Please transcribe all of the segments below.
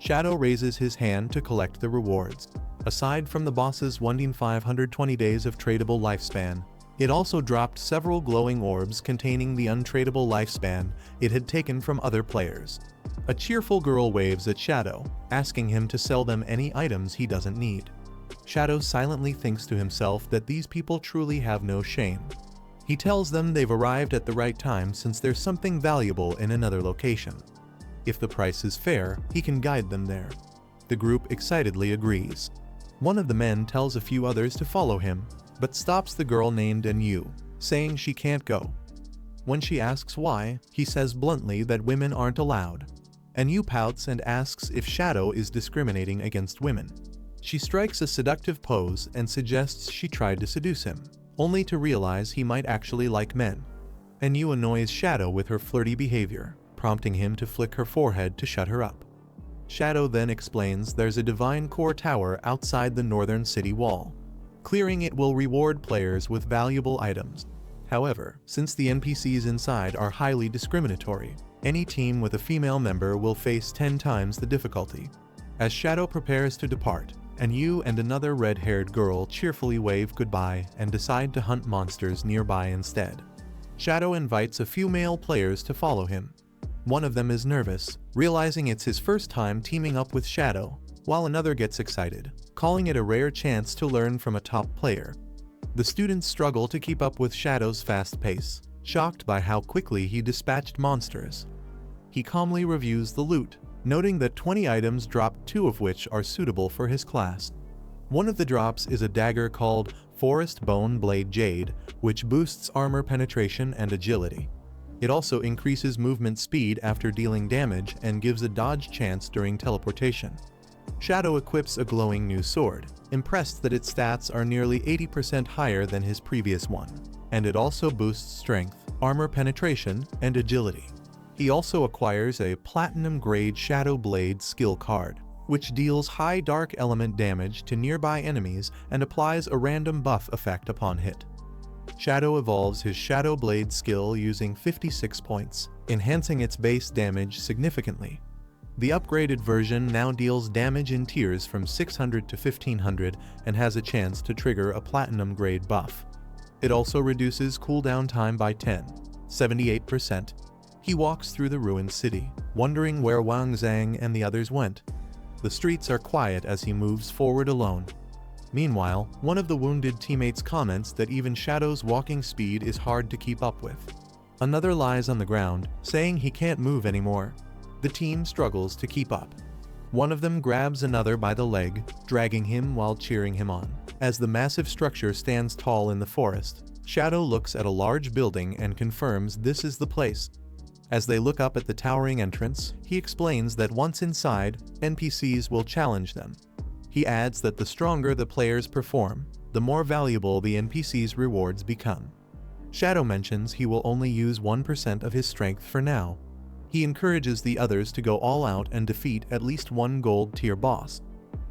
Shadow raises his hand to collect the rewards. Aside from the boss's 1,520 days of tradable lifespan, it also dropped several glowing orbs containing the untradable lifespan it had taken from other players. A cheerful girl waves at Shadow, asking him to sell them any items he doesn't need. Shadow silently thinks to himself that these people truly have no shame. He tells them they've arrived at the right time since there's something valuable in another location. If the price is fair, he can guide them there. The group excitedly agrees. One of the men tells a few others to follow him, but stops the girl named Yu, saying she can't go. When she asks why, he says bluntly that women aren't allowed. Yu pouts and asks if Shadow is discriminating against women. She strikes a seductive pose and suggests she tried to seduce him, only to realize he might actually like men. Yu annoys Shadow with her flirty behavior, prompting him to flick her forehead to shut her up. Shadow then explains there's a divine core tower outside the northern city wall. Clearing it will reward players with valuable items. However, since the NPCs inside are highly discriminatory, any team with a female member will face 10 times the difficulty. As Shadow prepares to depart, Yu and another red-haired girl cheerfully wave goodbye and decide to hunt monsters nearby instead. Shadow invites a few male players to follow him. One of them is nervous, realizing it's his first time teaming up with Shadow, while another gets excited, calling it a rare chance to learn from a top player. The students struggle to keep up with Shadow's fast pace, shocked by how quickly he dispatched monsters. He calmly reviews the loot, noting that 20 items dropped, 2 of which are suitable for his class. One of the drops is a dagger called Forest Bone Blade Jade, which boosts armor penetration and agility. It also increases movement speed after dealing damage and gives a dodge chance during teleportation. Shadow equips a glowing new sword, impressed that its stats are nearly 80% higher than his previous one, and it also boosts strength, armor penetration, and agility. He also acquires a platinum-grade Shadow Blade skill card, which deals high dark element damage to nearby enemies and applies a random buff effect upon hit. Shadow evolves his Shadow Blade skill using 56 points, enhancing its base damage significantly. The upgraded version now deals damage in tiers from 600 to 1500 and has a chance to trigger a platinum-grade buff. It also reduces cooldown time by 78%. He walks through the ruined city, wondering where Wang Zhang and the others went. The streets are quiet as he moves forward alone. Meanwhile, one of the wounded teammates comments that even Shadow's walking speed is hard to keep up with. Another lies on the ground, saying he can't move anymore. The team struggles to keep up. One of them grabs another by the leg, dragging him while cheering him on. As the massive structure stands tall in the forest, Shadow looks at a large building and confirms this is the place. As they look up at the towering entrance, he explains that once inside, NPCs will challenge them. He adds that the stronger the players perform, the more valuable the NPCs' rewards become. Shadow mentions he will only use 1% of his strength for now. He encourages the others to go all out and defeat at least one gold-tier boss.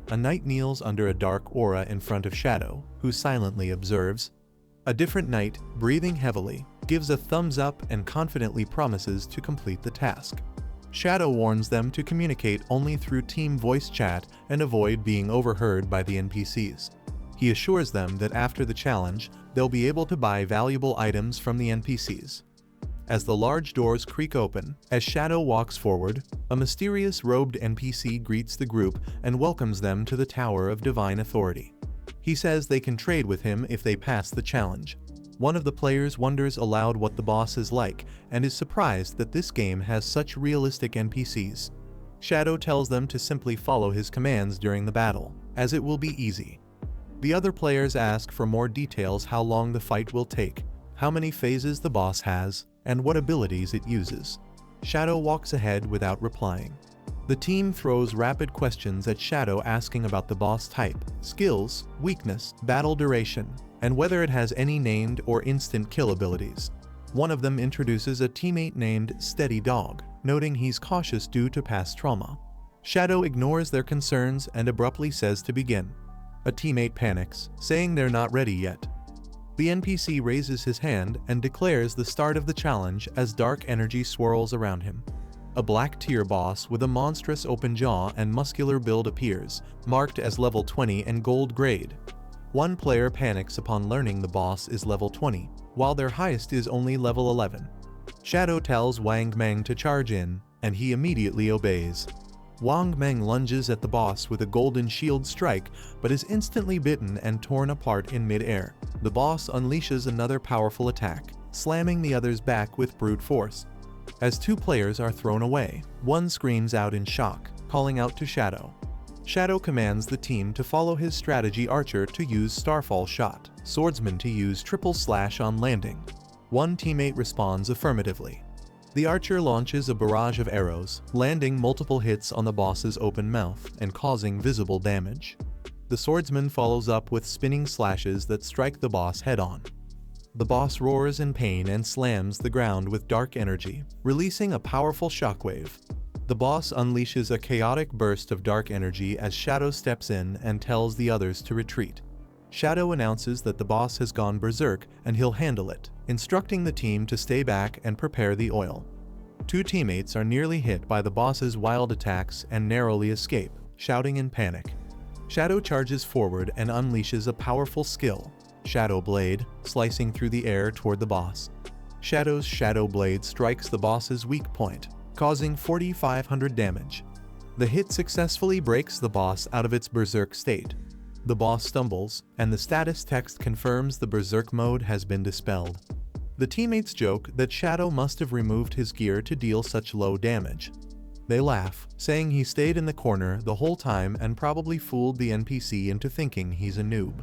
A knight kneels under a dark aura in front of Shadow, who silently observes. A different knight, breathing heavily, gives a thumbs up and confidently promises to complete the task. Shadow warns them to communicate only through team voice chat and avoid being overheard by the NPCs. He assures them that after the challenge, they'll be able to buy valuable items from the NPCs. As the large doors creak open, as Shadow walks forward, a mysterious robed NPC greets the group and welcomes them to the Tower of Divine Authority. He says they can trade with him if they pass the challenge. One of the players wonders aloud what the boss is like and is surprised that this game has such realistic NPCs. Shadow tells them to simply follow his commands during the battle, as it will be easy. The other players ask for more details: how long the fight will take, how many phases the boss has, and what abilities it uses. Shadow walks ahead without replying. The team throws rapid questions at Shadow, asking about the boss type, skills, weakness, battle duration, and whether it has any named or instant kill abilities. One of them introduces a teammate named Steady Dog, noting he's cautious due to past trauma. Shadow ignores their concerns and abruptly says to begin. A teammate panics, saying they're not ready yet. The NPC raises his hand and declares the start of the challenge as dark energy swirls around him. a black tier boss with a monstrous open jaw and muscular build appears, marked as level 20 and gold grade. One player panics upon learning the boss is level 20, while their highest is only level 11. Shadow tells Wang Meng to charge in, and he immediately obeys. Wang Meng lunges at the boss with a golden shield strike, but is instantly bitten and torn apart in mid-air. The boss unleashes another powerful attack, slamming the others back with brute force. As two players are thrown away, one screams out in shock, calling out to Shadow. Shadow commands the team to follow his strategy: Archer to use Starfall Shot, Swordsman to use Triple Slash on landing. One teammate responds affirmatively. The Archer launches a barrage of arrows, landing multiple hits on the boss's open mouth and causing visible damage. The Swordsman follows up with spinning slashes that strike the boss head-on. The boss roars in pain and slams the ground with dark energy, releasing a powerful shockwave. The boss unleashes a chaotic burst of dark energy as Shadow steps in and tells the others to retreat. Shadow announces that the boss has gone berserk and he'll handle it, instructing the team to stay back and prepare the oil. Two teammates are nearly hit by the boss's wild attacks and narrowly escape, shouting in panic. Shadow charges forward and unleashes a powerful skill, Shadow Blade, slicing through the air toward the boss. Shadow's Shadow Blade strikes the boss's weak point, causing 4,500 damage. The hit successfully breaks the boss out of its berserk state. The boss stumbles, and the status text confirms the berserk mode has been dispelled. The teammates joke that Shadow must have removed his gear to deal such low damage. They laugh, saying he stayed in the corner the whole time and probably fooled the NPC into thinking he's a noob.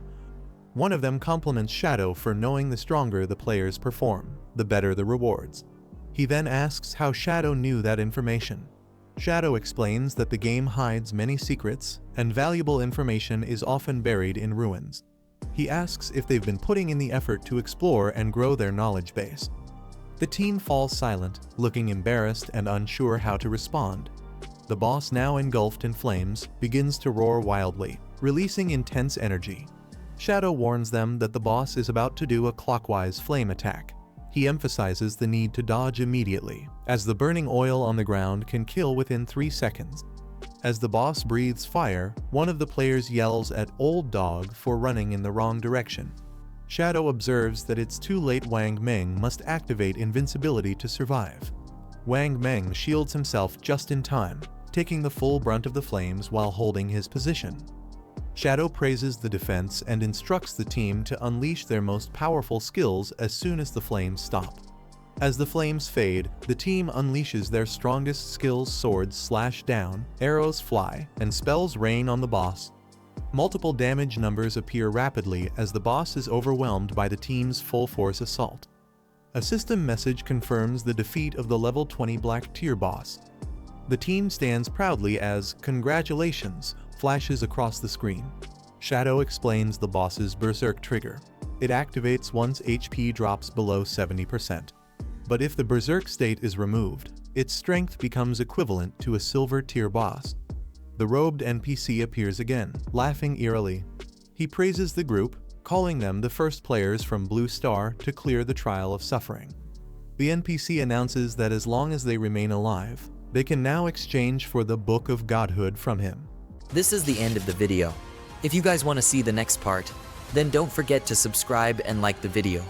One of them compliments Shadow for knowing the stronger the players perform, the better the rewards. He then asks how Shadow knew that information. Shadow explains that the game hides many secrets, and valuable information is often buried in ruins. He asks if they've been putting in the effort to explore and grow their knowledge base. The team falls silent, looking embarrassed and unsure how to respond. The boss, now engulfed in flames, begins to roar wildly, releasing intense energy. Shadow warns them that the boss is about to do a clockwise flame attack. He emphasizes the need to dodge immediately, as the burning oil on the ground can kill within 3 seconds. As the boss breathes fire, one of the players yells at Old Dog for running in the wrong direction. Shadow observes that it's too late. Wang Meng must activate invincibility to survive. Wang Meng shields himself just in time, taking the full brunt of the flames while holding his position. Shadow praises the defense and instructs the team to unleash their most powerful skills as soon as the flames stop. As the flames fade, the team unleashes their strongest skills: swords slash down, arrows fly, and spells rain on the boss. Multiple damage numbers appear rapidly as the boss is overwhelmed by the team's full-force assault. A system message confirms the defeat of the level 20 black tier boss. The team stands proudly as "Congratulations" flashes across the screen. Shadow explains the boss's berserk trigger. It activates once HP drops below 70%. But if the berserk state is removed, its strength becomes equivalent to a silver tier boss. The robed NPC appears again, laughing eerily. He praises the group, calling them the first players from Blue Star to clear the trial of suffering. The NPC announces that as long as they remain alive, they can now exchange for the Book of Godhood from him. This is the end of the video. If you guys want to see the next part, then don't forget to subscribe and like the video.